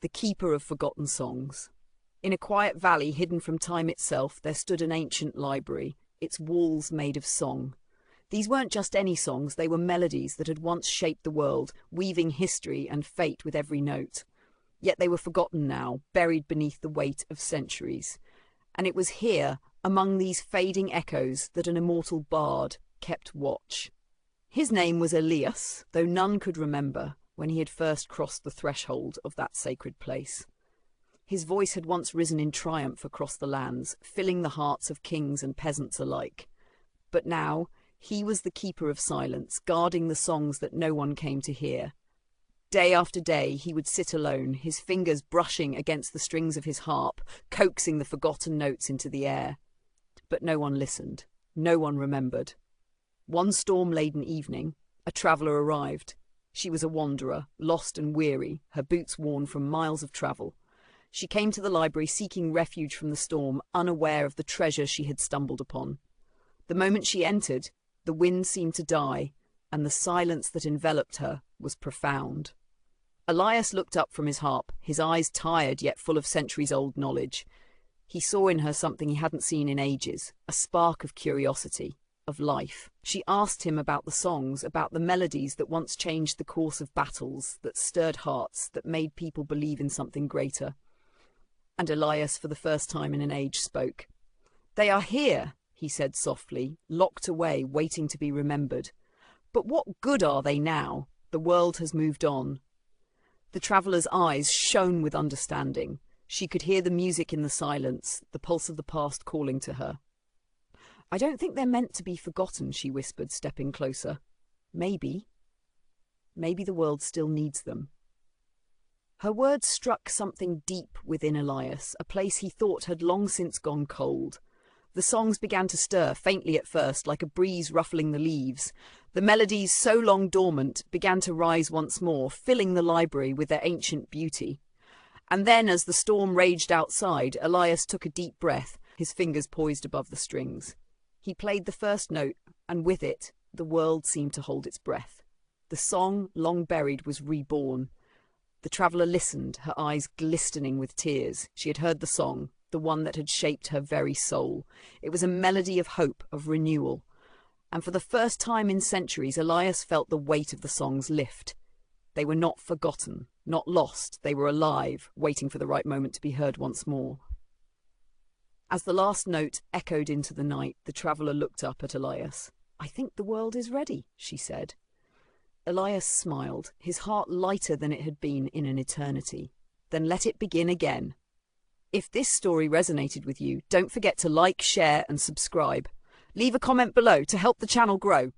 the keeper of forgotten songs. In a quiet valley hidden from time itself, there stood an ancient library, its walls made of song. These weren't just any songs, they were melodies that had once shaped the world, weaving history and fate with every note. Yet they were forgotten now, buried beneath the weight of centuries. And it was here, among these fading echoes, that an immortal bard kept watch. His name was Elias, though none could remember when he had first crossed the threshold of that sacred place. His voice had once risen in triumph across the lands, filling the hearts of kings and peasants alike. But now, he was the keeper of silence, guarding the songs that no one came to hear. Day after day, he would sit alone, his fingers brushing against the strings of his harp, coaxing the forgotten notes into the air. But no one listened. No one remembered. One storm-laden evening, a traveller arrived. She was a wanderer, lost and weary, her boots worn from miles of travel. She came to the library seeking refuge from the storm, unaware of the treasure she had stumbled upon. The moment she entered, the wind seemed to die, and the silence that enveloped her was profound. Elias looked up from his harp, his eyes tired yet full of centuries-old knowledge. He saw in her something he hadn't seen in ages, a spark of curiosity, of life. She asked him about the songs, about the melodies that once changed the course of battles, that stirred hearts, that made people believe in something greater. And Elias, for the first time in an age, spoke. "They are here," he said softly, locked away, waiting to be remembered. "But what good are they now? The world has moved on." The traveller's eyes shone with understanding. She could hear the music in the silence, the pulse of the past calling to her. "I don't think they're meant to be forgotten," she whispered, stepping closer. Maybe the world still needs them." Her words struck something deep within Elias, a place he thought had long since gone cold. The songs began to stir, faintly at first, like a breeze ruffling the leaves. The melodies, so long dormant, began to rise once more, filling the library with their ancient beauty. And then, as the storm raged outside, Elias took a deep breath, his fingers poised above the strings. He played the first note, and with it, the world seemed to hold its breath. The song, long buried, was reborn. The traveller listened, her eyes glistening with tears. She had heard the song, the one that had shaped her very soul. It was a melody of hope, of renewal. And for the first time in centuries, Elias felt the weight of the songs lift. They were not forgotten, not lost. They were alive, waiting for the right moment to be heard once more. As the last note echoed into the night, the traveller looked up at Elias. "I think the world is ready," she said. Elias smiled, his heart lighter than it had been in an eternity. "Then let it begin again." If this story resonated with you, don't forget to like, share and subscribe. Leave a comment below to help the channel grow.